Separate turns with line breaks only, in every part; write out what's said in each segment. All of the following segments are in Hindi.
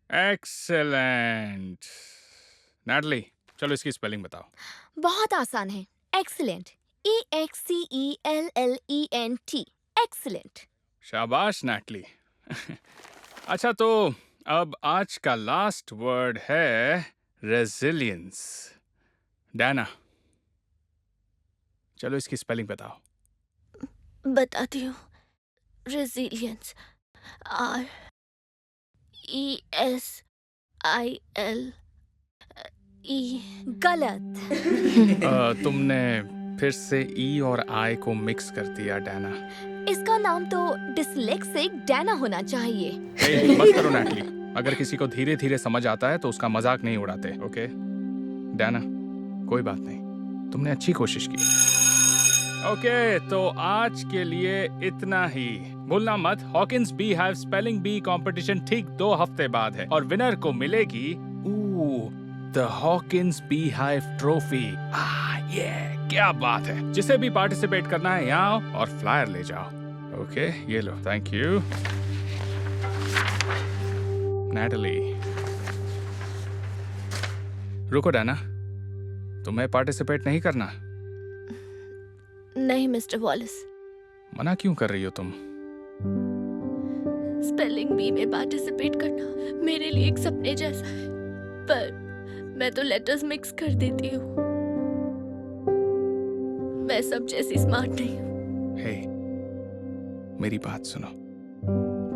एक्सेलेंट। नैटली, चलो इसकी स्पेलिंग बताओ।
बहुत आसान है। Excellent, EXCELLENT, excellent.
शाबाश नैटली। अच्छा, तो अब आज का लास्ट वर्ड है रेजिलियंस। डैना, चलो इसकी स्पेलिंग बताओ।
बताती हूँ। Resilience, RESILE। गलत।
तुमने फिर से ई और आई को मिक्स कर दिया डैना।
इसका नाम तो डिसलेक्सिक डैना होना चाहिए।
बस करो नैटली। अगर किसी को धीरे धीरे समझ आता है तो उसका मजाक नहीं उड़ाते, ओके? डैना, कोई बात नहीं, तुमने अच्छी कोशिश की। ओके, तो आज के लिए इतना ही। भूलना मत, Hawkins bee hive spelling bee competition ठीक 2 हफ्ते बाद है और विनर को मिलेगी the Hawkins bee hive trophy. ये क्या बात है। जिसे भी पार्टिसिपेट करना है यहाँ आओ और फ्लायर ले जाओ। ओके, ये लो, थैंक यू। नैटली, रुको डैना, तुम्हें पार्टिसिपेट नहीं करना?
नहीं मिस्टर वॉलिस,
मना क्यों कर रही हो तुम?
स्पेलिंग बी में पार्टिसिपेट करना मेरे लिए एक सपने जैसा है, पर मैं तो लेटर्स मिक्स कर देती हूँ। मैं सब जैसी स्मार्ट नहीं हूँ।
हे, मेरी बात सुनो।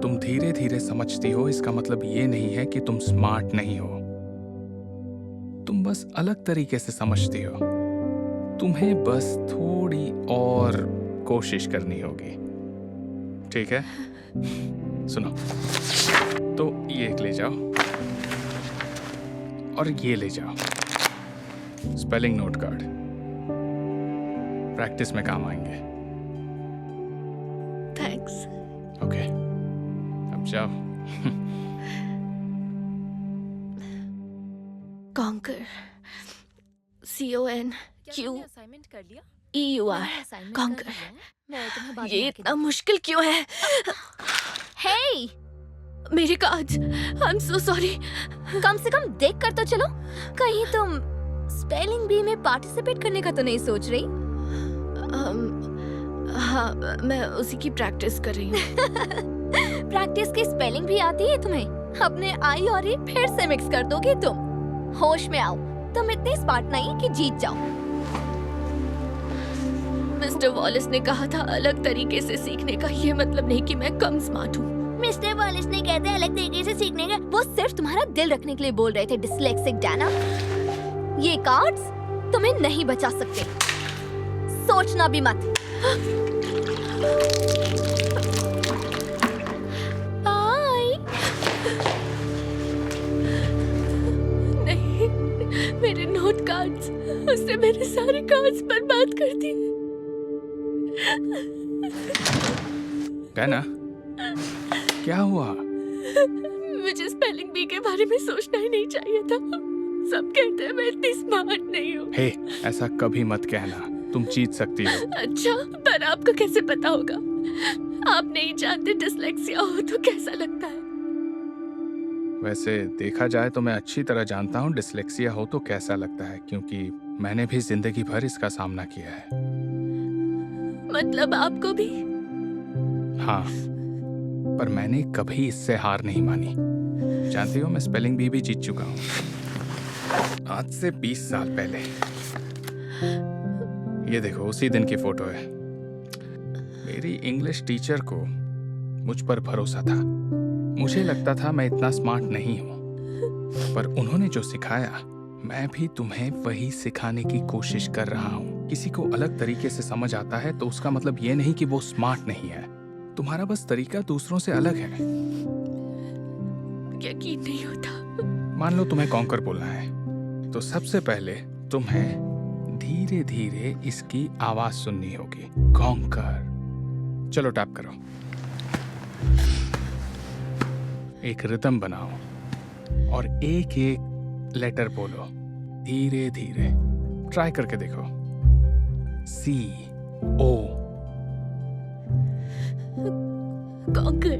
तुम धीरे धीरे समझती हो, इसका मतलब ये नहीं है कि तुम स्मार्ट नहीं हो। तुम बस अलग तरीके से समझती हो। तुम्हें बस थोड़ी और कोशिश करनी होगी, ठीक है? सुनो, तो ये एक ले जाओ और ये ले जाओ, स्पेलिंग नोट कार्ड। प्रैक्टिस में काम आएंगे।
थैंक्स।
ओके, अब जाओ।
कॉन्कर,
असाइनमेंट कर लिया?
CONQER, conquer.
मैं तुम्हें बाद
ये
में
इतना मुश्किल क्यों है?
हे,
मेरे cards, I am so sorry.
कम से कम देख कर तो चलो। कहीं तुम स्पेलिंग बी में पार्टिसिपेट करने का तो नहीं सोच रही?
हाँ, मैं उसी की प्रैक्टिस कर रही हूँ।
प्रैक्टिस की स्पेलिंग भी आती है तुम्हें? अपने आई और ई फिर से मिक्स कर दोगे तुम। होश में आओ, तुम इतनी स्मार्ट नहीं कि जीत जाओ।
मिस्टर वॉलिस ने कहा था अलग तरीके से सीखने का, ये मतलब नहीं कि मैं कम स्मार्ट हूँ।
मिस्टर वॉलिस ने कहते हैं अलग तरीके से सीखने का, वो सिर्फ तुम्हारा दिल रखने के लिए बोल रहे थे डिसलेक्सिक डैना। ये कार्ड्स तुम्हें नहीं बचा सकते, सोचना भी मत। बाय।
नहीं, मेरे नोट कार्ड्स, उसने मेरे सारे कार्ड्स बर्बाद कर दिए।
डैना, क्या हुआ?
मुझे स्पेलिंग बी के बारे में सोचना ही नहीं चाहिए था। सब कहते हैं मैं इतनी स्मार्ट नहीं हूँ।
हे, ऐसा कभी मत कहना, तुम जीत सकती हो।
अच्छा, पर आपको कैसे पता होगा? आप नहीं जानते डिसलेक्सिया हो तो कैसा लगता है।
वैसे देखा जाए तो मैं अच्छी तरह जानता हूँ डिसलेक्सिया हो तो कैसा लगता है, क्योंकि मैंने भी जिंदगी भर इसका सामना किया है।
मतलब आपको भी?
हाँ, पर मैंने कभी इससे हार नहीं मानी। जानती हो, मैं स्पेलिंग बी भी जीत चुका हूँ, आज से 20 साल पहले। ये देखो, उसी दिन की फोटो है। मेरी इंग्लिश टीचर को मुझ पर भरोसा था। मुझे लगता था मैं इतना स्मार्ट नहीं हूँ, पर उन्होंने जो सिखाया, मैं भी तुम्हें वही सिखाने की कोशिश कर रहा हूँ। किसी को अलग तरीके से समझ आता है तो उसका मतलब ये नहीं कि वो स्मार्ट नहीं है। तुम्हारा बस तरीका दूसरों से अलग है।
यकीन नहीं होता।
मान लो तुम्हें कॉन्कर बोलना है, तो सबसे पहले तुम्हें धीरे धीरे इसकी आवाज सुननी होगी। कॉन्कर। चलो टैप करो, एक रिदम बनाओ और एक एक लेटर बोलो धीरे धीरे। ट्राई करके देखो। CO।
कॉन्कर।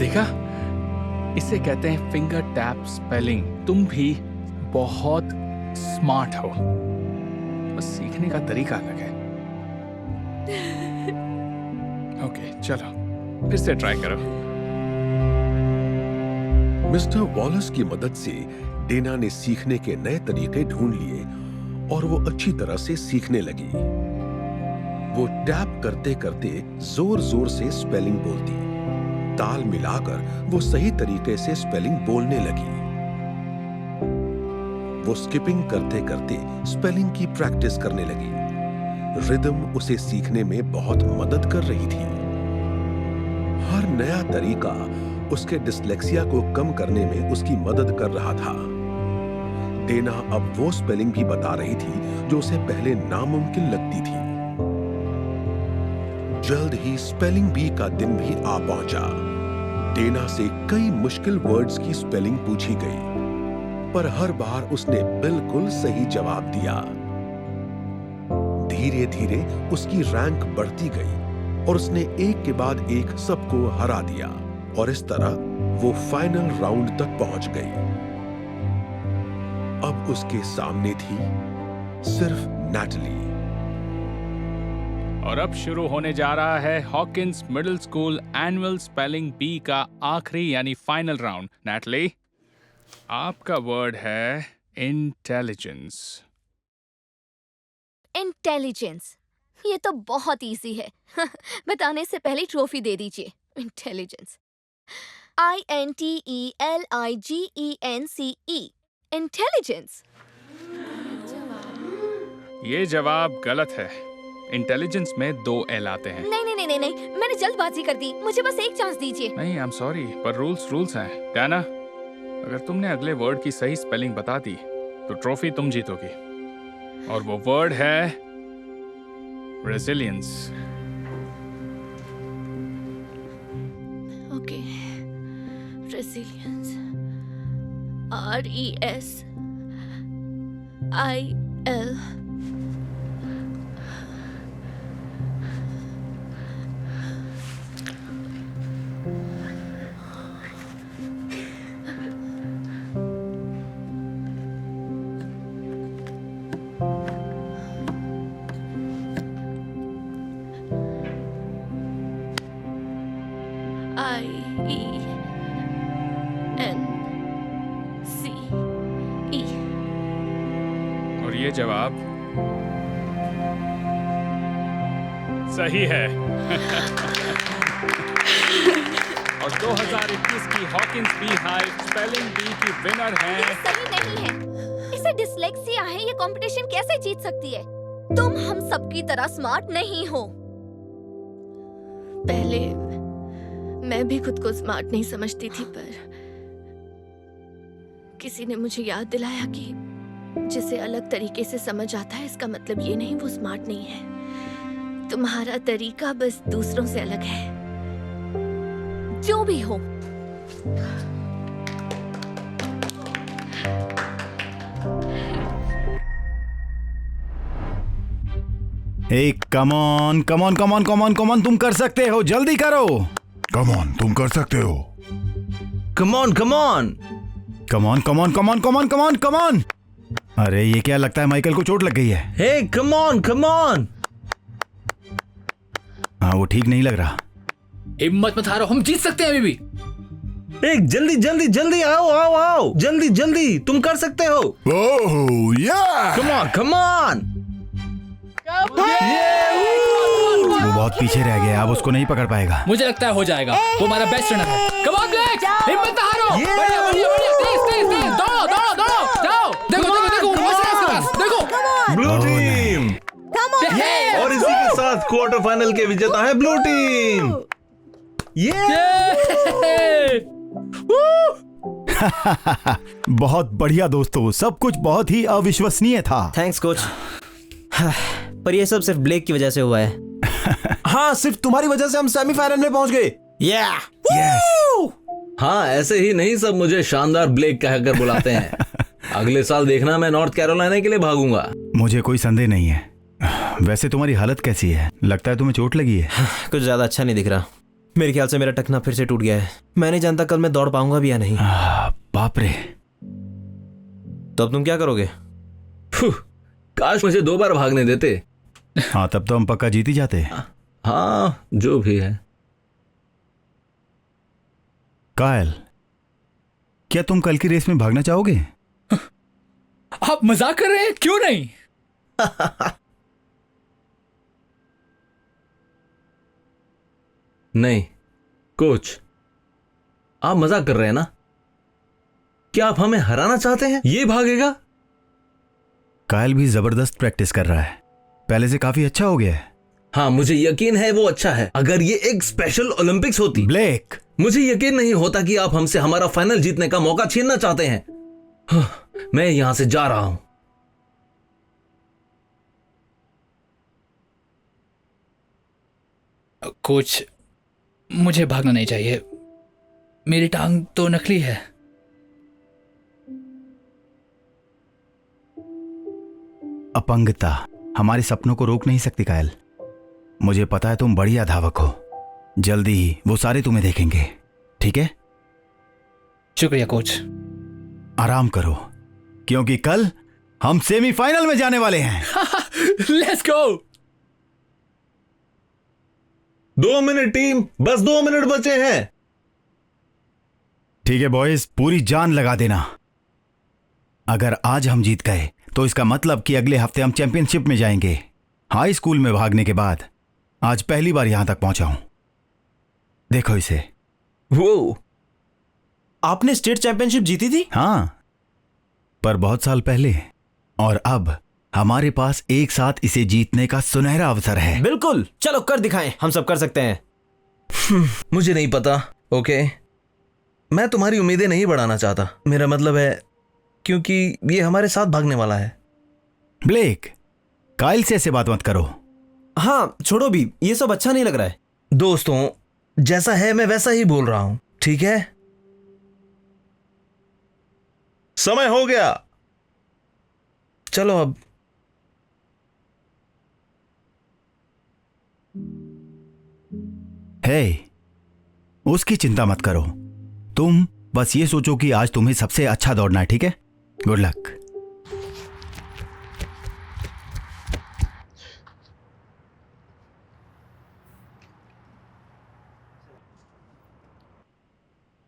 देखा, इसे कहते हैं फिंगर टैप स्पेलिंग। तुम भी बहुत स्मार्ट हो, बस सीखने का तरीका अलग है। ओके चलो फिर से ट्राई करो।
मिस्टर वॉलस की मदद से डेना ने सीखने के नए तरीके ढूंढ लिए और वो अच्छी तरह से सीखने लगी। वो टैप करते करते जोर जोर से स्पेलिंग बोलती, ताल मिलाकर वो सही तरीके से स्पेलिंग बोलने लगी। वो स्किपिंग करते करते स्पेलिंग की प्रैक्टिस करने लगी। रिदम उसे सीखने में बहुत मदद कर रही थी। हर नया तरीका उसके डिस्लेक्सिया को कम करने में उसकी मदद कर रहा था। डेना अब वो स्पेलिंग भी बता रही थी जो उसे पहले नामुमकिन लगती थी। जल्द ही स्पेलिंग बी का दिन भी आ पहुंचा। डेना से कई मुश्किल वर्ड्स की स्पेलिंग पूछी गई, पर हर बार उसने बिल्कुल सही जवाब दिया। धीरे धीरे उसकी रैंक बढ़ती गई और उसने एक के बाद एक सबको हरा दिया और इस तरह वो फाइनल राउंड तक पहुंच गई। अब उसके सामने थी सिर्फ नैटली।
और अब शुरू होने जा रहा है Hawkins middle school annual spelling bee का आखिरी यानी फाइनल राउंड। नैटली, आपका वर्ड है इंटेलिजेंस।
इंटेलिजेंस, ये तो बहुत इजी है। बताने से पहले ट्रॉफी दे दीजिए। Intelligence, INTELIGENCE, intelligence.
ये जवाब गलत है। इंटेलिजेंस में 2 L आते हैं।
नहीं, मैंने जल्दबाजी कर दी। मुझे बस एक चांस दीजिए।
नहीं, आई एम सॉरी, पर रूल्स हैं। डायना, अगर तुमने अगले वर्ड की सही स्पेलिंग बता दी तो ट्रॉफी तुम जीतोगी, और वो वर्ड है resilience.
Okay, resilience, RESIL। IENCE।
और ये जवाब सही है। और 2021 की Hawkins bee hive spelling bee की विनर
ये
हैं।
सही नहीं है। इसे डिस्लेक्सिया है। ये कंपटीशन कैसे जीत सकती है? तुम हम सबकी तरह स्मार्ट नहीं हो।
पहले मैं भी खुद को स्मार्ट नहीं समझती थी, पर किसी ने मुझे याद दिलाया कि जिसे अलग तरीके से समझ आता है इसका मतलब ये नहीं वो स्मार्ट नहीं है। तुम्हारा तरीका बस दूसरों से अलग है।
जो भी हो,
कम ऑन, तुम कर सकते हो, जल्दी करो।
कम ऑन, तुम कर सकते हो।
Come on. अरे ये क्या लगता है माइकल को चोट लग गई है।
हे कम ऑन।
हाँ, वो ठीक नहीं लग रहा।
हिम्मत मत हारो, हम जीत सकते हैं अभी भी। एक जल्दी आओ, जल्दी तुम कर सकते हो।
ओह या!
Come on.
वो बहुत पीछे रह गया, अब उसको नहीं पकड़ पाएगा।
मुझे लगता है हो जाएगा, वो हमारा बेस्ट रनर है। कम ऑन ब्लैक, हिम्मत ना हारो। बढ़िया, तेज, दौड़ो, जाओ। देखो, पहुंच रहा है इसके पास, देखो।
ब्लू टीम, और इसी के साथ क्वार्टर फाइनल के विजेता है ब्लू टीम।
बहुत बढ़िया दोस्तों, सब कुछ बहुत ही अविश्वसनीय था।
Thanks coach. पर ये सब सिर्फ ब्लेक की वजह से हुआ है।
हाँ, सिर्फ तुम्हारी वजह से हम सेमीफाइनल में पहुंच गए।
हाँ, ऐसे ही नहीं सब मुझे शानदार ब्लेक कहकर बुलाते हैं। अगले साल देखना, मैं नॉर्थ कैरोलिना के लिए भागूंगा।
मुझे कोई संदेह नहीं है। वैसे तुम्हारी हालत कैसी है? लगता है तुम्हें चोट लगी है।
कुछ ज्यादा अच्छा नहीं दिख रहा। मेरे ख्याल से मेरा टखना फिर से टूट गया है। मैं नहीं जानता कल मैं दौड़ पाऊंगा भी या नहीं।
बाप रे।
तो अब तुम क्या करोगे?
काश मुझे 2 बार भागने देते।
हाँ, तब तो हम पक्का जीत ही जाते।
हाँ, जो भी है।
कायल, क्या तुम कल की रेस में भागना चाहोगे?
आप मजाक कर रहे हैं? क्यों नहीं?
नहीं कोच, आप मजाक कर रहे हैं ना? क्या आप हमें हराना चाहते हैं? ये भागेगा?
कायल भी जबरदस्त प्रैक्टिस कर रहा है, पहले से काफी अच्छा हो गया है।
हाँ, मुझे यकीन है वो अच्छा है। अगर ये एक स्पेशल ओलंपिक्स होती।
ब्लेक,
मुझे यकीन नहीं होता कि आप हमसे हमारा फाइनल जीतने का मौका छीनना चाहते हैं। मैं यहां से जा रहा हूं।
कोच, मुझे भागना नहीं चाहिए। मेरी टांग तो नकली है।
अपंगता हमारे सपनों को रोक नहीं सकती कायल। मुझे पता है तुम बढ़िया धावक हो। जल्दी ही वो सारे तुम्हें देखेंगे, ठीक है?
शुक्रिया कोच।
आराम करो, क्योंकि कल हम सेमीफाइनल में जाने वाले हैं।
Let's go.
2 मिनट टीम, बस 2 मिनट बचे हैं।
ठीक है बॉयज, पूरी जान लगा देना। अगर आज हम जीत गए तो इसका मतलब कि अगले हफ्ते हम चैंपियनशिप में जाएंगे। हाई स्कूल में भागने के बाद आज पहली बार यहां तक पहुंचा हूं। देखो इसे।
वो
आपने स्टेट चैंपियनशिप जीती थी?
हाँ, पर बहुत साल पहले। और अब हमारे पास एक साथ इसे जीतने का सुनहरा अवसर है।
बिल्कुल, चलो कर दिखाएं, हम सब कर सकते हैं।
मुझे नहीं पता, ओके? मैं तुम्हारी उम्मीदें नहीं बढ़ाना चाहता। मेरा मतलब है क्योंकि ये हमारे साथ भागने वाला है।
ब्लेक, कायल से ऐसे बात मत करो।
हाँ छोड़ो भी, ये सब अच्छा नहीं लग रहा है।
दोस्तों, जैसा है मैं वैसा ही बोल रहा हूं, ठीक है? समय हो गया, चलो अब।
हे, उसकी चिंता मत करो। तुम बस ये सोचो कि आज तुम्हें सबसे अच्छा दौड़ना है, ठीक है? Good luck.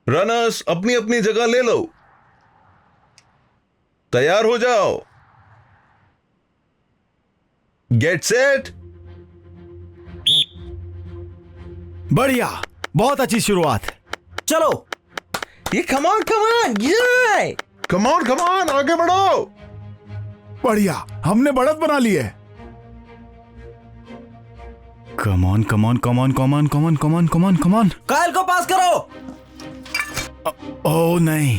रनर्स अपनी अपनी जगह ले लो, तैयार हो जाओ। Get set.
बढ़िया, बहुत अच्छी शुरुआत।
चलो
ये कमान ये कमान आगे बढ़ो।
बढ़िया, हमने बढ़त बना ली है।
कमान come on come on come on come on come on come on कमान।
कायल को पास करो।
ओह नहीं,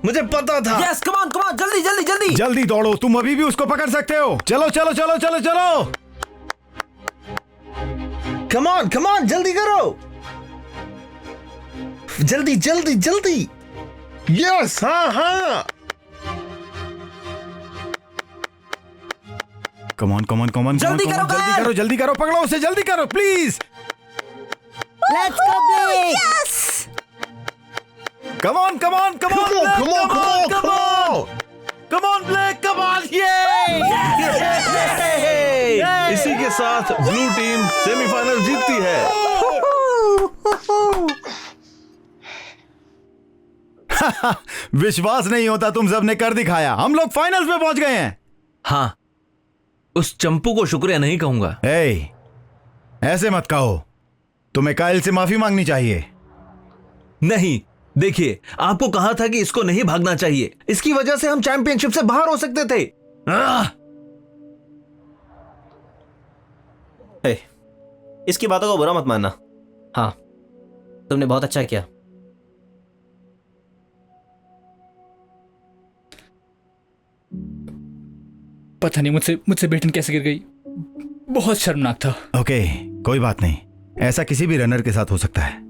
मुझे पता था।
यस, कमान कमान, जल्दी जल्दी जल्दी
जल्दी दौड़ो, तुम अभी भी उसको पकड़ सकते हो। चलो चलो चलो चलो चलो।
कमान जल्दी करो, जल्दी जल्दी जल्दी। यस, हाँ।
कमान कमान कमान,
जल्दी करो,
जल्दी करो, जल्दी करो, पकड़ो उसे, जल्दी करो please.
Let's go Blake.
Come on come on come on come on Blake, come on.
इसी के साथ ब्लू टीम सेमीफाइनल जीतती है।
विश्वास नहीं होता, तुम सबने कर दिखाया। हम लोग फाइनल्स में पहुंच गए हैं।
हाँ, उस चंपू को शुक्रिया नहीं कहूंगा।
ए, ऐसे मत कहो, तुम्हें कायल से माफी मांगनी चाहिए।
नहीं, देखिए, आपको कहा था कि इसको नहीं भागना चाहिए। इसकी वजह से हम चैंपियनशिप से बाहर हो सकते थे।
इसकी बातों को बुरा मत मानना। हाँ, तुमने बहुत अच्छा किया।
पता नहीं मुझसे बेटन कैसे गिर गई। बहुत शर्मनाक था।
ओके, कोई बात नहीं, ऐसा किसी भी रनर के साथ हो सकता है।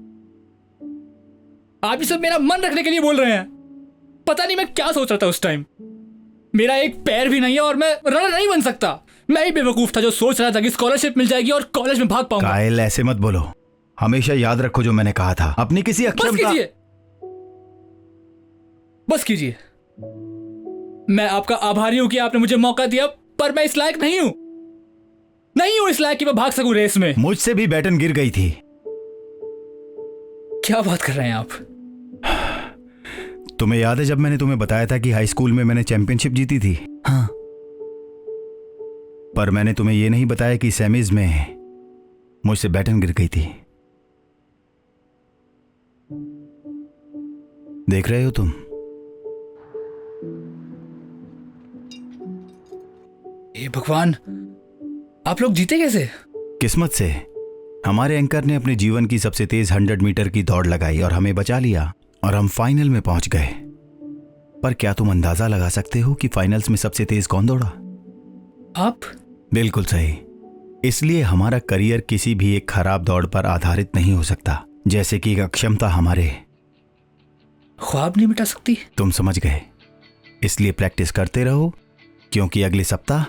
आप ये सब मेरा मन रखने के लिए बोल रहे हैं। पता नहीं मैं क्या सोच रहा था उस टाइम। मेरा एक पैर भी नहीं है और मैं रनर नहीं बन सकता। मैं ही बेवकूफ था जो सोच रहा था कि स्कॉलरशिप मिल जाएगी और कॉलेज में भाग पाऊंगा।
कायल, ऐसे मत बोलो। हमेशा याद रखो जो मैंने कहा था, अपनी किसी
बस
अक्षमता।
कीजिए, बस कीजिए। मैं आपका आभारी हूं कि आपने मुझे मौका दिया, पर मैं इस लायक नहीं हूं, नहीं हूं इस लायक कि मैं भाग सकूं रेस में।
मुझसे भी बैटन गिर गई थी।
क्या बात कर रहे हैं आप?
तुम्हें याद है जब मैंने तुम्हें बताया था कि हाई स्कूल में मैंने चैंपियनशिप जीती थी? हाँ, पर मैंने तुम्हें यह नहीं बताया कि सेमीज में मुझसे बैटन गिर गई थी। देख रहे हो तुम?
हे भगवान, आप लोग जीते कैसे?
किस्मत से। हमारे एंकर ने अपने जीवन की सबसे तेज 100 मीटर की दौड़ लगाई और हमें बचा लिया और हम फाइनल में पहुंच गए। पर क्या तुम अंदाजा लगा सकते हो कि फाइनल्स में सबसे तेज कौन दौड़ा?
आप?
बिल्कुल सही। इसलिए हमारा करियर किसी भी एक खराब दौड़ पर आधारित नहीं हो सकता, जैसे कि एक अक्षमता हमारे
ख्वाब नहीं मिटा सकती।
तुम समझ गए। इसलिए प्रैक्टिस करते रहो, क्योंकि अगले सप्ताह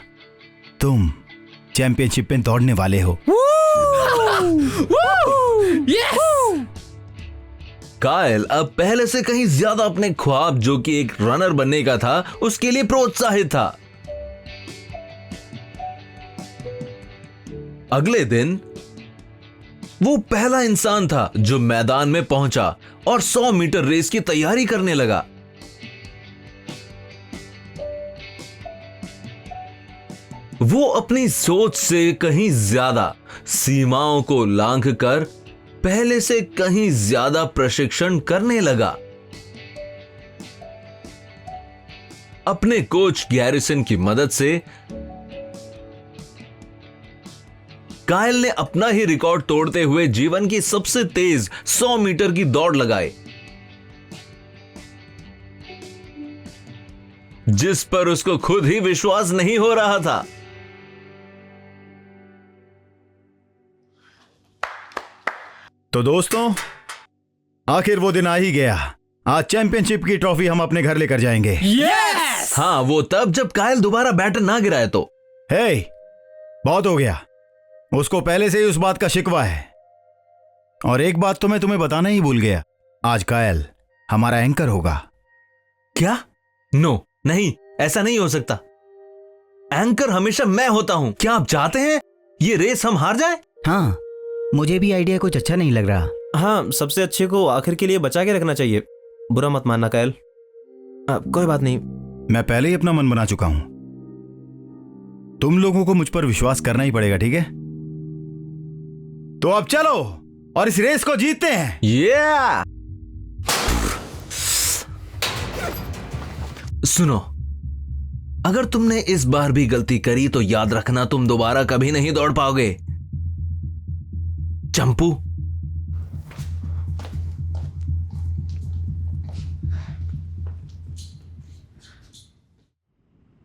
तुम चैंपियनशिप में दौड़ने वाले हो।
कायल अब पहले से कहीं ज्यादा अपने ख्वाब, जो कि एक रनर बनने का था, उसके लिए प्रोत्साहित था। अगले दिन वो पहला इंसान था जो मैदान में पहुंचा और 100 मीटर रेस की तैयारी करने लगा। वो अपनी सोच से कहीं ज्यादा सीमाओं को लांघकर पहले से कहीं ज्यादा प्रशिक्षण करने लगा। अपने कोच गैरिसन की मदद से कायल ने अपना ही रिकॉर्ड तोड़ते हुए जीवन की सबसे तेज 100 मीटर की दौड़ लगाई, जिस पर उसको खुद ही विश्वास नहीं हो रहा था।
तो दोस्तों, आखिर वो दिन आ ही गया। आज चैंपियनशिप की ट्रॉफी हम अपने घर लेकर जाएंगे।
यस!
हाँ, वो तब जब कायल दोबारा बैटर ना गिराए तो।
हे, बहुत हो गया। उसको पहले से ही उस बात का शिकवा है। और एक बात तो मैं तुम्हें बताना ही भूल गया, आज कायल हमारा एंकर होगा।
क्या? नो, नहीं, ऐसा नहीं हो सकता। एंकर हमेशा मैं होता हूं। क्या आप चाहते हैं ये रेस हम हार जाए?
हाँ, मुझे भी आइडिया कुछ अच्छा नहीं लग रहा।
हाँ, सबसे अच्छे को आखिर के लिए बचा के रखना चाहिए। बुरा मत मानना कायल। कोई बात नहीं।
मैं पहले ही अपना मन बना चुका हूं। तुम लोगों को मुझ पर विश्वास करना ही पड़ेगा, ठीक है? तो अब चलो और इस रेस को जीतते हैं।
Yeah! सुनो, अगर तुमने इस बार भी गलती करी तो याद रखना तुम दोबारा कभी नहीं दौड़ पाओगे। चंपू,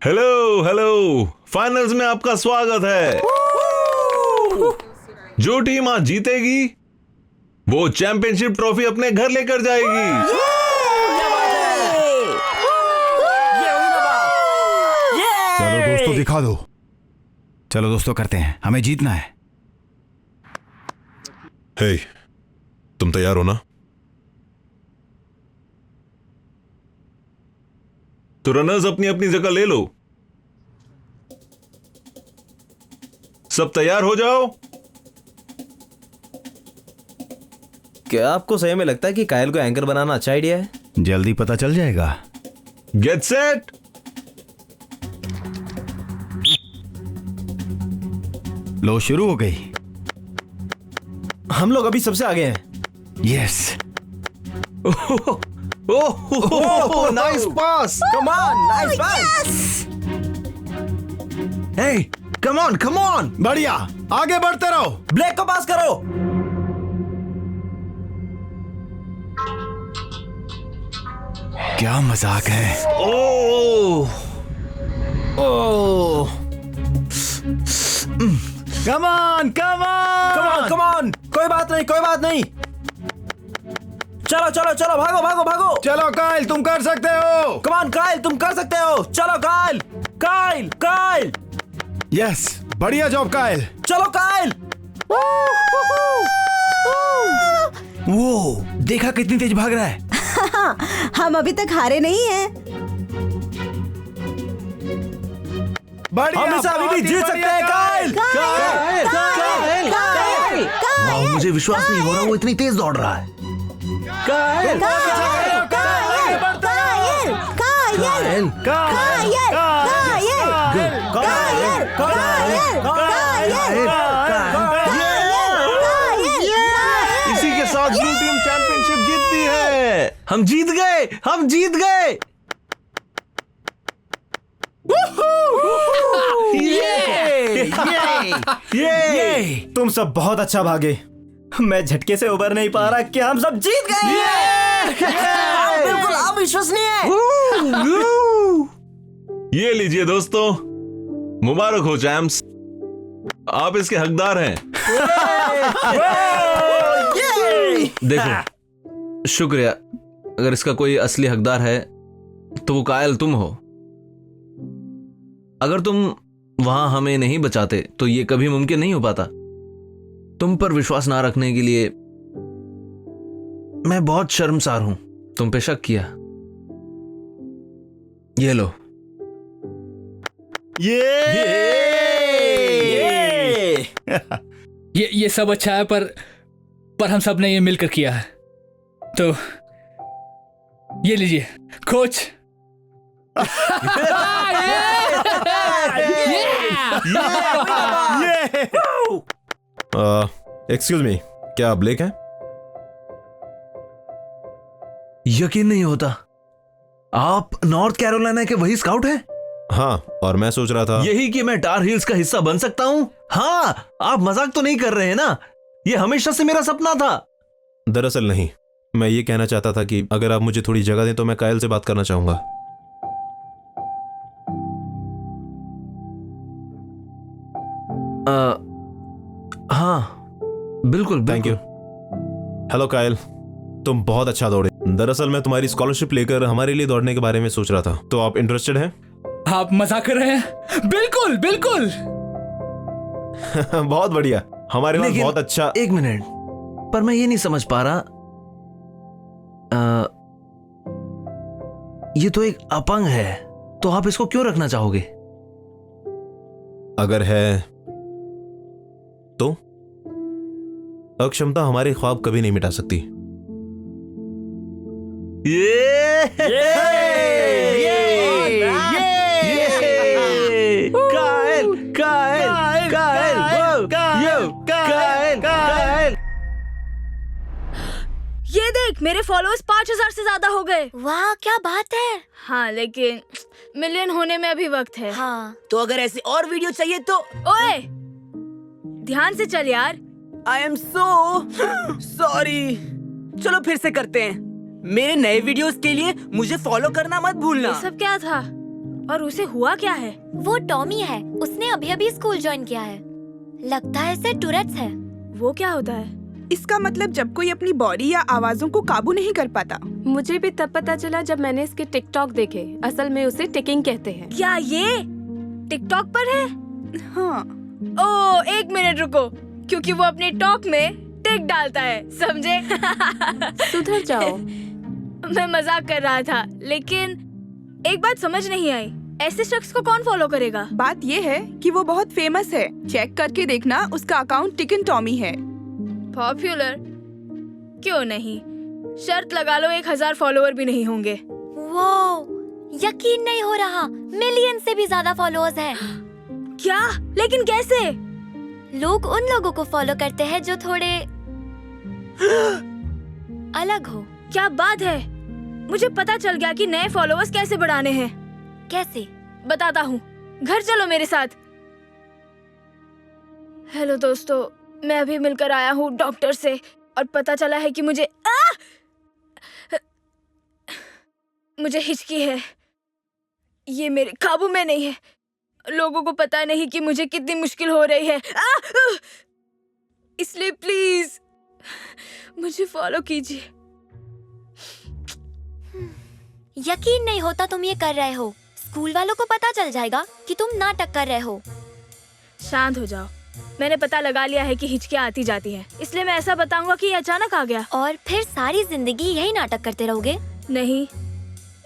हेलो हेलो, फाइनल्स में आपका स्वागत है। जो टीम आज जीतेगी वो चैंपियनशिप ट्रॉफी अपने घर लेकर जाएगी।
चलो दोस्तों, दिखा दो। चलो दोस्तों, करते हैं, हमें जीतना है।
हे, तुम तैयार हो ना?
तो रनर्स अपनी अपनी जगह ले लो। सब तैयार हो जाओ।
क्या आपको सही में लगता है कि कायल को एंकर बनाना अच्छा आइडिया है?
जल्दी पता चल जाएगा।
Get set.
लो, शुरू हो गई।
हम लोग अभी सबसे आगे हैं।
Yes.
Oh, nice pass.
Come on, nice pass.
Hey, come on, come on.
बढ़िया, आगे बढ़ते रहो।
ब्लैक को पास करो।
क्या मजाक है।
Oh,
oh,
come on, come on.
Come on, कोई बात नहीं, कोई बात नहीं। चलो चलो चलो, भागो भागो भागो।
चलो कायल, तुम कर सकते हो।
कम ऑन कायल, तुम कर सकते हो। चलो कायल, कायल, कायल।
यस, बढ़िया जॉब कायल।
चलो कायल।
वो देखा कितनी तेज भाग रहा है।
हम अभी तक हारे नहीं हैं।
हम इसे अभी भी जीत सकते हैं कायल।
वाह, मुझे विश्वास नहीं हो रहा वो इतनी तेज दौड़ रहा है। कायल, इसी के साथ ब्लू टीम चैंपियनशिप जीतती है। हम जीत गए, हम जीत गए।
ये तुम सब बहुत अच्छा भागे। मैं झटके से उबर नहीं पा रहा कि हम सब जीत गए। बिल्कुल अविश्वसनीय है।
ये लीजिए दोस्तों, मुबारक हो चैम्प्स, आप इसके हकदार हैं। देखो, शुक्रिया। अगर इसका कोई असली हकदार है तो वो कायल तुम हो। अगर तुम वहां हमें नहीं बचाते तो ये कभी मुमकिन नहीं हो पाता। तुम पर विश्वास ना रखने के लिए मैं बहुत शर्मसार हूं। तुम पे शक किया। ये लो।
ये सब अच्छा है, पर हम सब ने ये मिलकर किया है। तो ये लीजिए कोच।
एक्सक्यूज मी, क्या आप ब्लेक हैं?
यकीन नहीं होता, आप नॉर्थ कैरोलिना के वही स्काउट हैं?
हाँ, और मैं सोच रहा था
यही कि मैं टार हिल्स का हिस्सा बन सकता हूँ। हाँ, आप मजाक तो नहीं कर रहे हैं ना? ये हमेशा से मेरा सपना था।
दरअसल नहीं, मैं ये कहना चाहता था कि अगर आप मुझे थोड़ी जगह दें तो मैं कायल से बात करना चाहूंगा।
हाँ बिल्कुल,
थैंक यू। हेलो कायल, तुम बहुत अच्छा दौड़े। दरअसल मैं तुम्हारी स्कॉलरशिप लेकर हमारे लिए दौड़ने के बारे में सोच रहा था, तो आप इंटरेस्टेड हैं?
आप मजाक कर रहे हैं? बिल्कुल बिल्कुल।
बहुत बढ़िया, हमारे पास बहुत अच्छा।
एक मिनट, पर मैं ये नहीं समझ पा रहा। ये तो एक अपंग है, तो आप इसको क्यों रखना चाहोगे?
अगर है तो अक्षमता हमारे ख्वाब कभी नहीं मिटा सकती।
ये देख, मेरे फॉलोअर्स 5000 से ज्यादा हो गए।
वाह क्या बात है।
हाँ, लेकिन मिलियन होने में अभी वक्त है।
हाँ
तो अगर ऐसी और वीडियो चाहिए तो
ओए, ध्यान से चल यार।
आई एम सो सॉरी। चलो फिर से करते हैं। मेरे नए वीडियोस के लिए मुझे फॉलो करना मत भूलना।
ये सब क्या था? और उसे हुआ क्या है?
वो टॉमी है, उसने अभी अभी स्कूल ज्वाइन किया है। लगता है इसे टूरेट्स है।
वो क्या होता है?
इसका मतलब जब कोई अपनी बॉडी या आवाजों को काबू नहीं कर पाता।
मुझे भी तब पता चला जब मैंने इसके टिकटॉक देखे। असल में उसे टिकिंग कहते हैं।
क्या ये टिकटॉक पर है?
हाँ।
ओ, एक मिनट रुको, क्योंकि वो अपने टॉक में टिक डालता है, समझे?
सुधर जाओ।
मैं मजाक कर रहा था, लेकिन एक बात समझ नहीं आई, ऐसे शख्स को कौन फॉलो करेगा?
बात ये है कि वो बहुत फेमस है। चेक करके देखना, उसका अकाउंट टिकन टॉमी है।
पॉपुलर? क्यों नहीं, शर्त लगा लो 1000 फॉलोअर भी नहीं होंगे।
वाओ, यकीन नहीं हो रहा, मिलियन से भी ज्यादा फॉलोअर्स हैं।
क्या? लेकिन कैसे?
लोग उन लोगों को फॉलो करते हैं जो थोड़े अलग हो।
क्या बात है, मुझे पता चल गया कि नए फॉलोअर्स कैसे बढ़ाने हैं।
कैसे?
बताता हूँ, घर चलो मेरे साथ। हेलो दोस्तों, मैं अभी मिलकर आया हूँ डॉक्टर से और पता चला है कि मुझे हिचकी है। ये मेरे काबू में नहीं है। लोगों को पता नहीं कि मुझे कितनी मुश्किल हो रही है। इसलिए प्लीज मुझे फॉलो कीजिए।
यकीन नहीं होता तुम ये कर रहे हो। स्कूल वालों को पता चल जाएगा कि तुम नाटक कर रहे हो।
शांत हो जाओ,
मैंने पता लगा लिया है कि हिचकियाँ आती जाती है, इसलिए मैं ऐसा बताऊंगा कि ये अचानक आ गया।
और फिर सारी जिंदगी यही नाटक करते रहोगे?
नहीं,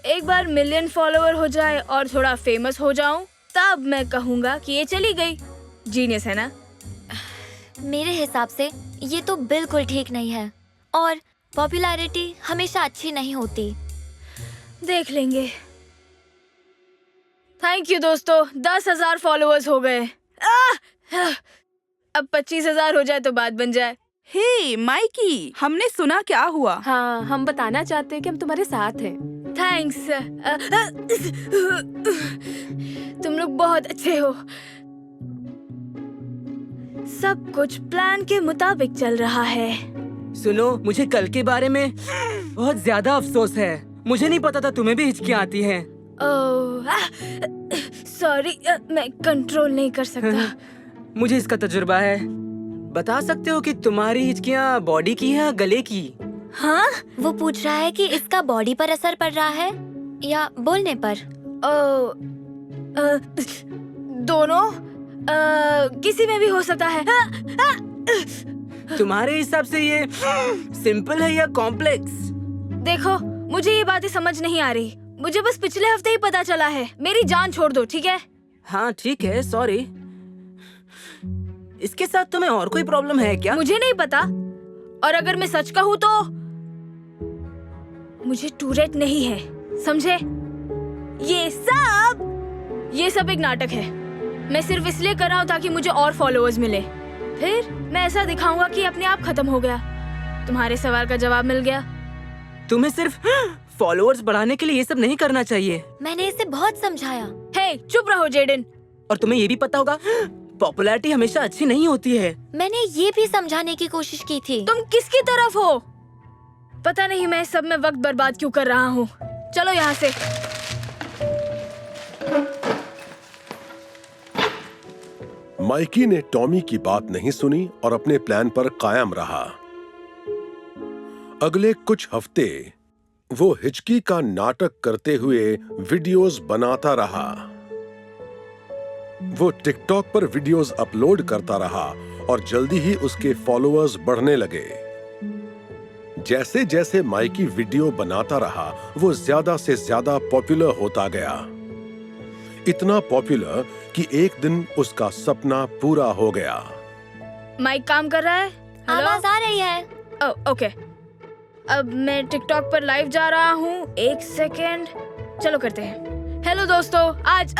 एक बार मिलियन फॉलोवर हो जाए और थोड़ा फेमस हो जाऊं, तब मैं कहूंगा कि ये चली गई। जीनियस है ना?
मेरे हिसाब से ये तो बिल्कुल ठीक नहीं है, और पॉपुलैरिटी हमेशा अच्छी नहीं होती।
देख लेंगे। थैंक यू दोस्तों, 10,000 फॉलोअर्स हो गए। अब 25,000 हो जाए तो बात बन जाए।
हे माइकी, हमने सुना क्या हुआ?
हाँ, हम बताना चाहते हैं कि हम तुम्हारे साथ हैं।
थैंक्स। तुम लोग बहुत अच्छे हो। सब कुछ प्लान के मुताबिक चल रहा है।
सुनो, मुझे कल के बारे में बहुत ज्यादा अफसोस है। मुझे नहीं पता था तुम्हें भी हिचकियाँ आती हैं।
सॉरी, मैं कंट्रोल नहीं कर सकता।
मुझे इसका तजुर्बा है। बता सकते हो कि तुम्हारी हिचकियाँ बॉडी की है या गले की?
हाँ? वो पूछ रहा है कि इसका बॉडी पर असर पड़ रहा है या बोलने पर।
दोनों, किसी में भी हो सकता है।
तुम्हारे हिसाब से ये सिंपल है या कॉम्प्लेक्स?
देखो, मुझे ये बातें समझ नहीं आ रही। मुझे बस पिछले हफ्ते ही पता चला है। मेरी जान छोड़ दो, ठीक है?
हाँ ठीक है, सॉरी। इसके साथ तुम्हें और कोई प्रॉब्लम है क्या?
मुझे नहीं पता, और अगर मैं सच कहूँ तो मुझे टूरेट नहीं है, समझे? ये सब एक नाटक है। मैं सिर्फ इसलिए कर रहा हूँ ताकि मुझे और फॉलोअर्स मिले। फिर मैं ऐसा दिखाऊंगा कि अपने आप खत्म हो गया। तुम्हारे सवाल का जवाब मिल गया।
तुम्हें सिर्फ फॉलोअर्स बढ़ाने के लिए ये सब नहीं करना चाहिए।
मैंने इसे बहुत समझाया।
हे, चुप रहो जेडन।
और तुम्हें ये भी पता होगा, पॉपुलैरिटी हमेशा अच्छी नहीं होती है।
मैंने ये भी समझाने की कोशिश की थी।
तुम किसकी तरफ हो? पता नहीं मैं सब में वक्त बर्बाद क्यों कर रहा हूँ। चलो यहाँ से।
माइकी ने टॉमी की बात नहीं सुनी और अपने प्लान पर कायम रहा। अगले कुछ हफ्ते वो हिचकी का नाटक करते हुए वीडियोस बनाता रहा। वो टिकटॉक पर वीडियोस अपलोड करता रहा और जल्दी ही उसके फॉलोअर्स बढ़ने लगे। जैसे जैसे माइकी वीडियो बनाता रहा, वो ज्यादा से ज्यादा पॉपुलर होता गया। इतना पॉपुलर कि एक दिन उसका सपना पूरा हो गया।
माइक काम कर रहा है?
आवाज आ रही है।
ओके, अब मैं टिकटॉक पर लाइव जा रहा हूँ। 1 सेकेंड, चलो करते हैं। हेलो दोस्तों, आज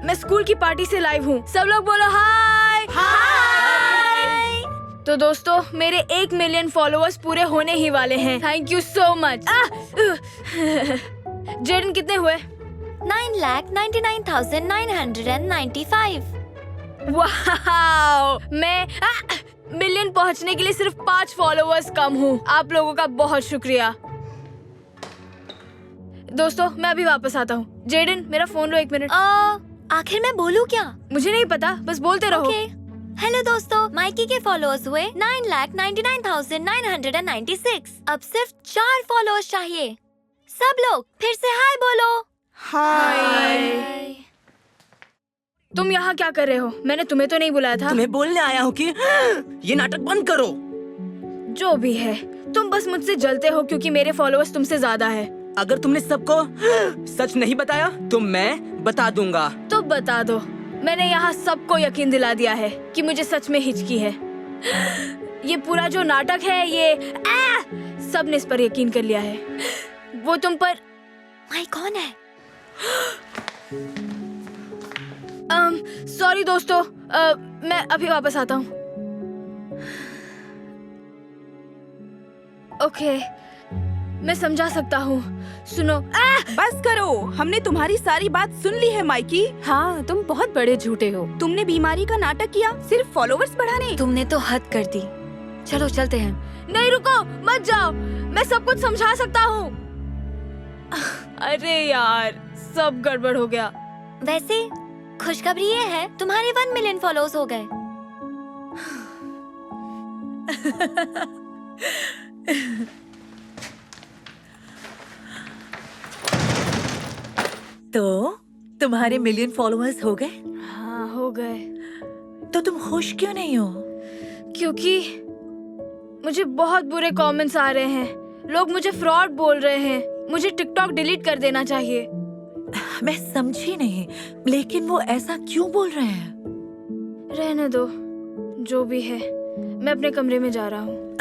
मैं स्कूल की पार्टी से लाइव हूँ। सब लोग बोलो हाय।
हाय।
तो दोस्तों, मेरे 1 मिलियन फॉलोअर्स पूरे होने ही वाले हैं। Thank you so much. Jayden, कितने हुए?
9,99,995।
वाओ! मैं मिलियन पहुंचने के लिए सिर्फ 5 फॉलोअर्स कम हूँ। आप लोगों का बहुत शुक्रिया। दोस्तों, मैं अभी वापस आता हूँ। जेडन, मेरा फोन लो 1 मिनट।
आखिर मैं बोलूँ क्या?
मुझे नहीं पता, बस बोलते रहो।
हेलो दोस्तों, माइकी के फॉलोअर्स हुए 9,99,996। अब सिर्फ 4 फॉलोअर्स चाहिए। सब लोग फिर से हाय बोलो।
हाय। तुम यहाँ क्या कर रहे हो? मैंने तुम्हें तो नहीं बुलाया था।
तुम्हें बोलने आया हूँ कि ये नाटक बंद करो।
जो भी है, तुम बस मुझसे जलते हो क्योंकि मेरे फॉलोअर्स तुमसे ज्यादा है।
अगर तुमने सबको सच नहीं बताया तो मैं बता दूंगा।
तो बता दो। मैंने यहाँ सबको यकीन दिला दिया है कि मुझे सच में हिचकी है। ये पूरा जो नाटक है, ये सबने इस पर यकीन कर लिया है। वो तुम पर।
माई कौन है?
सॉरी दोस्तों, मैं अभी वापस आता हूँ। ओके, मैं समझा सकता हूँ। सुनो।
बस करो, हमने तुम्हारी सारी बात सुन ली है माइकी।
हाँ, तुम बहुत बड़े झूठे हो।
तुमने बीमारी का नाटक किया सिर्फ फॉलोअर्स बढ़ाने।
तुमने तो हद कर दी। चलो चलते हैं।
नहीं रुको, मत जाओ, मैं सब कुछ समझा सकता हूँ। अरे यार, सब गड़बड़ हो गया।
वैसे खुशखबरी ये है, तुम्हारे 1 मिलियन फॉलोअर्स हो गए।
तो तुम्हारे मिलियन फॉलोअर्स हो गए?
हाँ, हो गए।
तो तुम खुश क्यों नहीं हो?
क्योंकि मुझे बहुत बुरे कमेंट्स आ रहे हैं। लोग मुझे फ्रॉड बोल रहे हैं। मुझे टिकटॉक डिलीट कर देना चाहिए।
मैं समझी नहीं, लेकिन वो ऐसा क्यों बोल रहे हैं?
रहने दो, जो भी है। मैं अपने कमरे में जा रहा हूँ।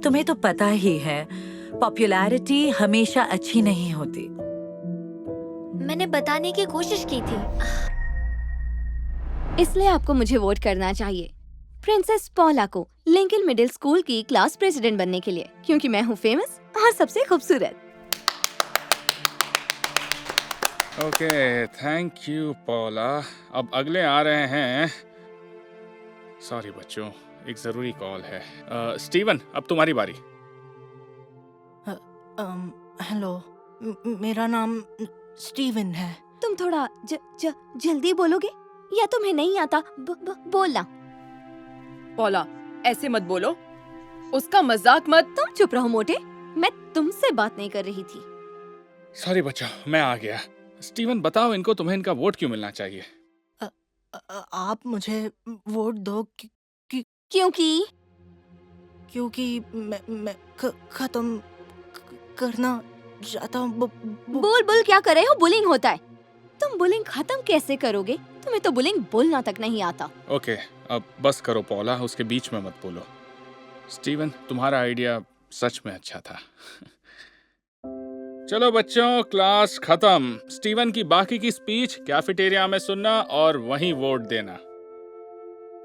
तुम्हें तो पता ही है, पॉपुलैरिटी हमेशा अच्छी नहीं होती।
मैंने बताने की कोशिश की थी, इसलिए आपको मुझे वोट करना चाहिए प्रिंसेस पॉला को लिंकन मिडिल स्कूल की क्लास प्रेसिडेंट बनने के लिए, क्योंकि मैं हूँ फेमस और सबसे खूबसूरत।
Okay, thank you पॉला। अब अगले आ रहे हैं। सॉरी बच्चों, एक जरूरी कॉल है। स्टीवन, अब तुम्हारी बारी।
हेलो, मेरा नाम स्टीवन है।
तुम थोड़ा जल्दी बोलोगे या तुम्हें नहीं आता बोलना?
पॉला, ऐसे मत बोलो, उसका मजाक मत।
तुम चुप रहो मोटे, मैं तुमसे बात नहीं कर रही थी।
सॉरी बच्चों, मैं आ गया। स्टीवन, बताओ इनको तुम्हें इनका वोट क्यों मिलना चाहिए?
आप मुझे वोट दो क्योंकि मैं खत्म करना चाहता हूँ।
बोल क्या कर रहे हो? बुलिंग होता है। तुम बुलिंग खत्म कैसे करोगे? तुम्हें तो बुलिंग बोलना तक नहीं आता।
ओके, अब बस करो पॉला, उसके बीच में मत बोलो। स्टीवन, तुम्हारा आइडिया सच में अच्छा था। चलो बच्चों, क्लास खत्म। स्टीवन की बाकी की स्पीच कैफेटेरिया में सुनना और वहीं वोट देना।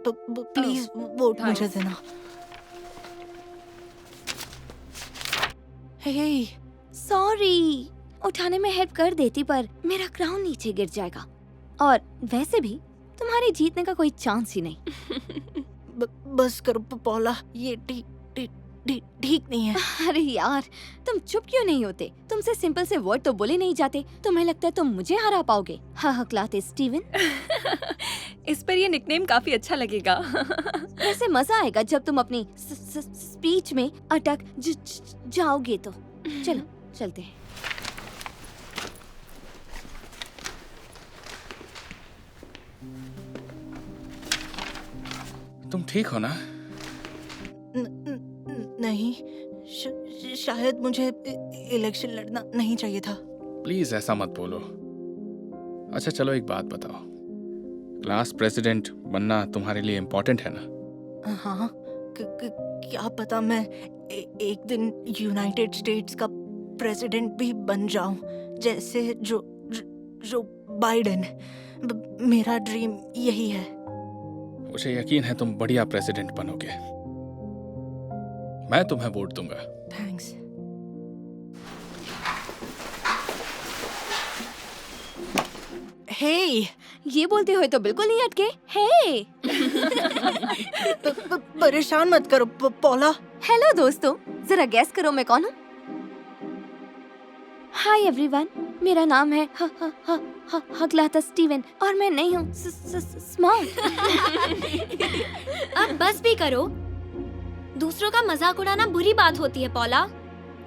प्लीज वोट मुझे देना। हे,
सॉरी, उठाने में हेल्प कर देती पर मेरा क्राउन नीचे गिर जाएगा, और वैसे भी तुम्हारे जीतने का कोई चांस ही नहीं।
बस करो पॉला, ये ठीक नहीं है।
अरे यार, तुम चुप क्यों नहीं होते? तुमसे सिंपल से वर्ड तो बोले नहीं जाते। तुम्हें लगता है तुम मुझे हरा पाओगे? हकलाते स्टीवन।
इस पर ये निकनेम काफी अच्छा लगेगा।
वैसे मजा आएगा जब तुम अपनी स्पीच में अटक जाओगे तो। चलो चलते हैं।
तुम ठीक हो ना?
नहीं, शायद मुझे इलेक्शन लड़ना नहीं चाहिए था।
प्लीज ऐसा मत बोलो। अच्छा चलो, एक बात बताओ, क्लास प्रेसिडेंट बनना तुम्हारे लिए इम्पोर्टेंट है ना?
हाँ, क्या पता मैं एक दिन यूनाइटेड स्टेट्स का प्रेसिडेंट भी बन जाऊं, जैसे जो बाइडेन। मेरा ड्रीम यही है।
मुझे यकीन है तुम बढ़िया प्रेसिडेंट बनोगे। मैं तुम्हें वोट दूंगा।
थैंक्स। हे,
ये बोलते हुए तो बिल्कुल नहीं अटके। हे,
परेशान मत करो पॉला।
हेलो दोस्तों, जरा गैस करो मैं कौन हूँ? हाय एवरीवन, मेरा नाम है हकलाता स्टीवन और मैं नहीं हूँ स्मार्ट।
अब बस भी करो। दूसरों का मजाक उड़ाना बुरी बात होती है पॉला।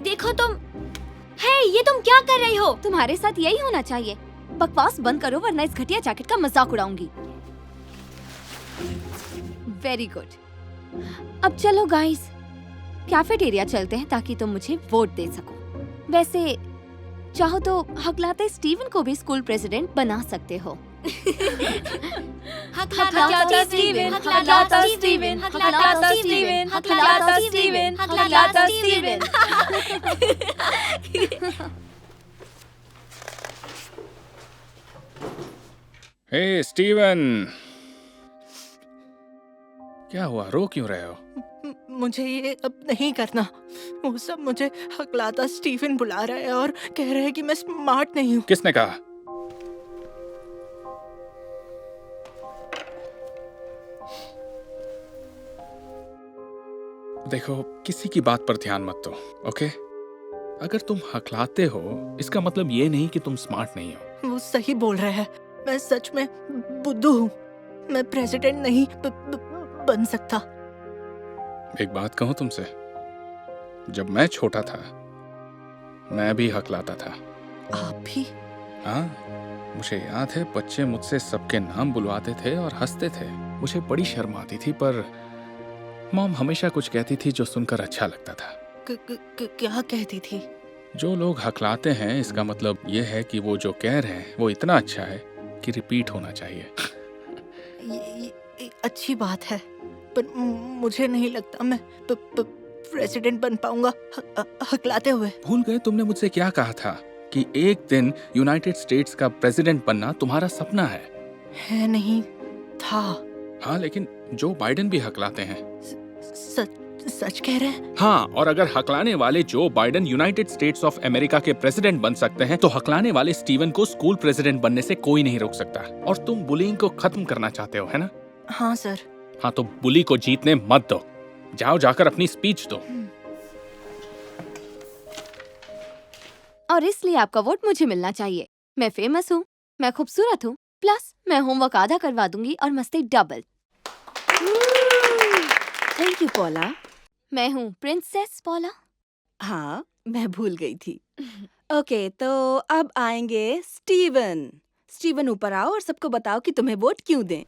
देखो तुम, हे ये तुम क्या कर रही हो?
तुम्हारे साथ यही होना चाहिए। बकवास बंद करो वरना इस घटिया जैकेट का मजाक उड़ाऊंगी। Very good. अब चलो गाइस, कैफेटेरिया चलते हैं ताकि तुम मुझे वोट दे सको। वैसे चाहो तो हकलाते स्टीवन को भी स्कूल प्रेसिडेंट बना सकते हो।
हकलाता स्टीवन, हकलाता स्टीवन, हकलाता स्टीवन, हकलाता स्टीवन, हकलाता स्टीवन।
हे स्टीवन, क्या हुआ? रो क्यों रहे हो?
मुझे ये अब नहीं करना। वो सब मुझे हकलाता स्टीफन बुला रहे हैं और कह रहे हैं कि मैं स्मार्ट नहीं हूँ।
किसने कहा? देखो, किसी की बात पर ध्यान मत दो, ओके? अगर तुम हकलाते हो, इसका मतलब ये नहीं कि तुम स्मार्ट नहीं हो।
वो सही बोल रहे हैं। मैं सच में बुद्धू हूँ। मैं प्रेसिडेंट नहीं बन सकता।
एक बात कहूँ तुमसे, जब मैं छोटा था मैं भी हकलाता था।
आप भी?
हाँ, मुझे याद है बच्चे मुझसे सबके नाम बुलवाते थे और हंसते थे। मुझे बड़ी शर्म आती थी, पर मॉम हमेशा कुछ कहती थी जो सुनकर अच्छा लगता था।
क्या कहती थी?
जो लोग हकलाते हैं इसका मतलब ये है कि वो जो कह रहे हैं वो इतना अच्छा है कि रिपीट होना चाहिए।
ये अच्छी बात है, पर मुझे नहीं लगता मैं प्रेसिडेंट बन पाऊंगा हकलाते हुए।
भूल गए तुमने मुझसे क्या कहा था कि एक दिन यूनाइटेड स्टेट्स का प्रेसिडेंट बनना तुम्हारा सपना है?
है नहीं था।
हाँ, लेकिन जो बाइडेन भी हकलाते हैं।
सच कह रहे हैं?
हाँ, और अगर हकलाने वाले Joe Biden United states of America के प्रेसिडेंट बन सकते हैं, तो हकलाने वाले स्टीवन को स्कूल प्रेसिडेंट बनने से कोई नहीं रोक सकता। और तुम बुलिंग को खत्म करना चाहते हो, है ना?
हाँ सर।
हाँ, तो बुली को जीतने मत दो। जाओ जाकर अपनी स्पीच दो।
और इसलिए आपका वोट मुझे मिलना चाहिए। मैं फेमस हूँ, मैं खूबसूरत हूँ, प्लस मैं होमवर्क आधा करवा दूंगी और मस्ती डबल।
Thank you पॉला।
मैं हूँ प्रिंसेस पॉला।
हाँ, मैं भूल गई थी। ओके, तो अब आएंगे स्टीवन। स्टीवन ऊपर आओ और सबको बताओ कि तुम्हें वोट क्यों दें।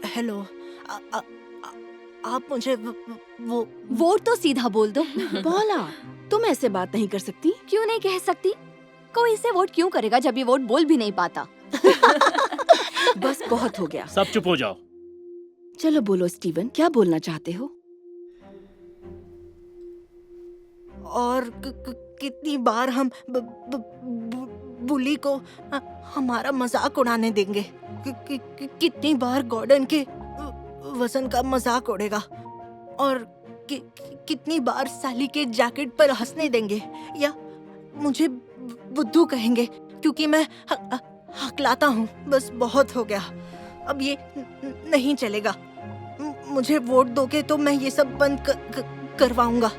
हेलो, आप मुझे वो
वोट तो सीधा बोल दो।
पॉला, तुम ऐसे बात नहीं कर सकती।
क्यों नहीं कह सकती? कोई इसे वोट क्यों करेगा जब ये वोट बोल भी नहीं पाता?
बस बहुत हो गया।
सब चुप हो जाओ।
चलो बोलो स्टीवन, क्या बोलना चाहते हो?
और कितनी बार हम बुली को हमारा मजाक उड़ाने देंगे? कितनी बार गॉर्डन के वजन का मजाक उड़ेगा? और कितनी बार सैली के जैकेट पर हंसने देंगे? या मुझे बुद्धू कहेंगे क्योंकि मैं हकलाता हूँ? बस बहुत हो गया, अब ये नहीं चलेगा। मुझे वोट दोगे तो मैं ये सब बंद करवाऊंगा।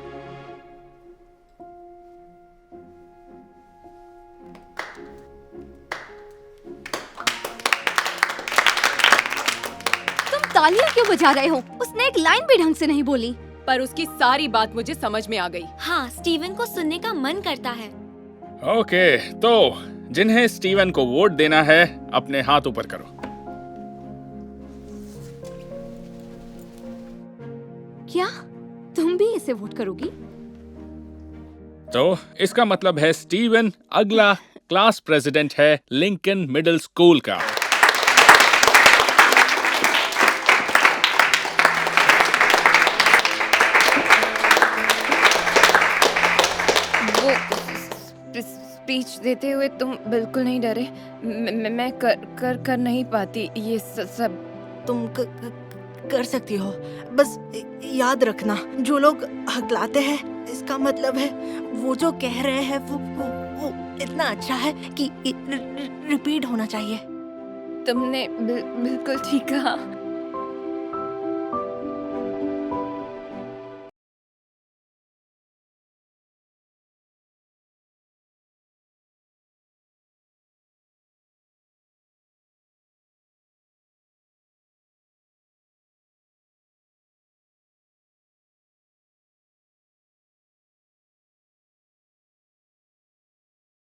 तालियां क्यों बजा रहे हो? उसने एक लाइन भी ढंग से नहीं बोली।
पर उसकी सारी बात मुझे समझ में आ गई।
हाँ, स्टीवन को सुनने का मन करता है।
ओके, तो जिन्हें स्टीवन को वोट देना है अपने हाथ ऊपर करो।
क्या तुम भी इसे वोट करोगी?
तो इसका मतलब है स्टीवन अगला क्लास प्रेसिडेंट है लिंकन मिडिल स्कूल का।
स्पीच देते हुए तुम बिल्कुल नहीं डरे? मैं कर नहीं पाती ये सब।
तुम कर सकती हो, बस याद रखना, जो लोग हकलाते हैं इसका मतलब है वो जो कह रहे हैं वो इतना अच्छा है कि रिपीट होना चाहिए।
तुमने बिल्कुल ठीक कहा।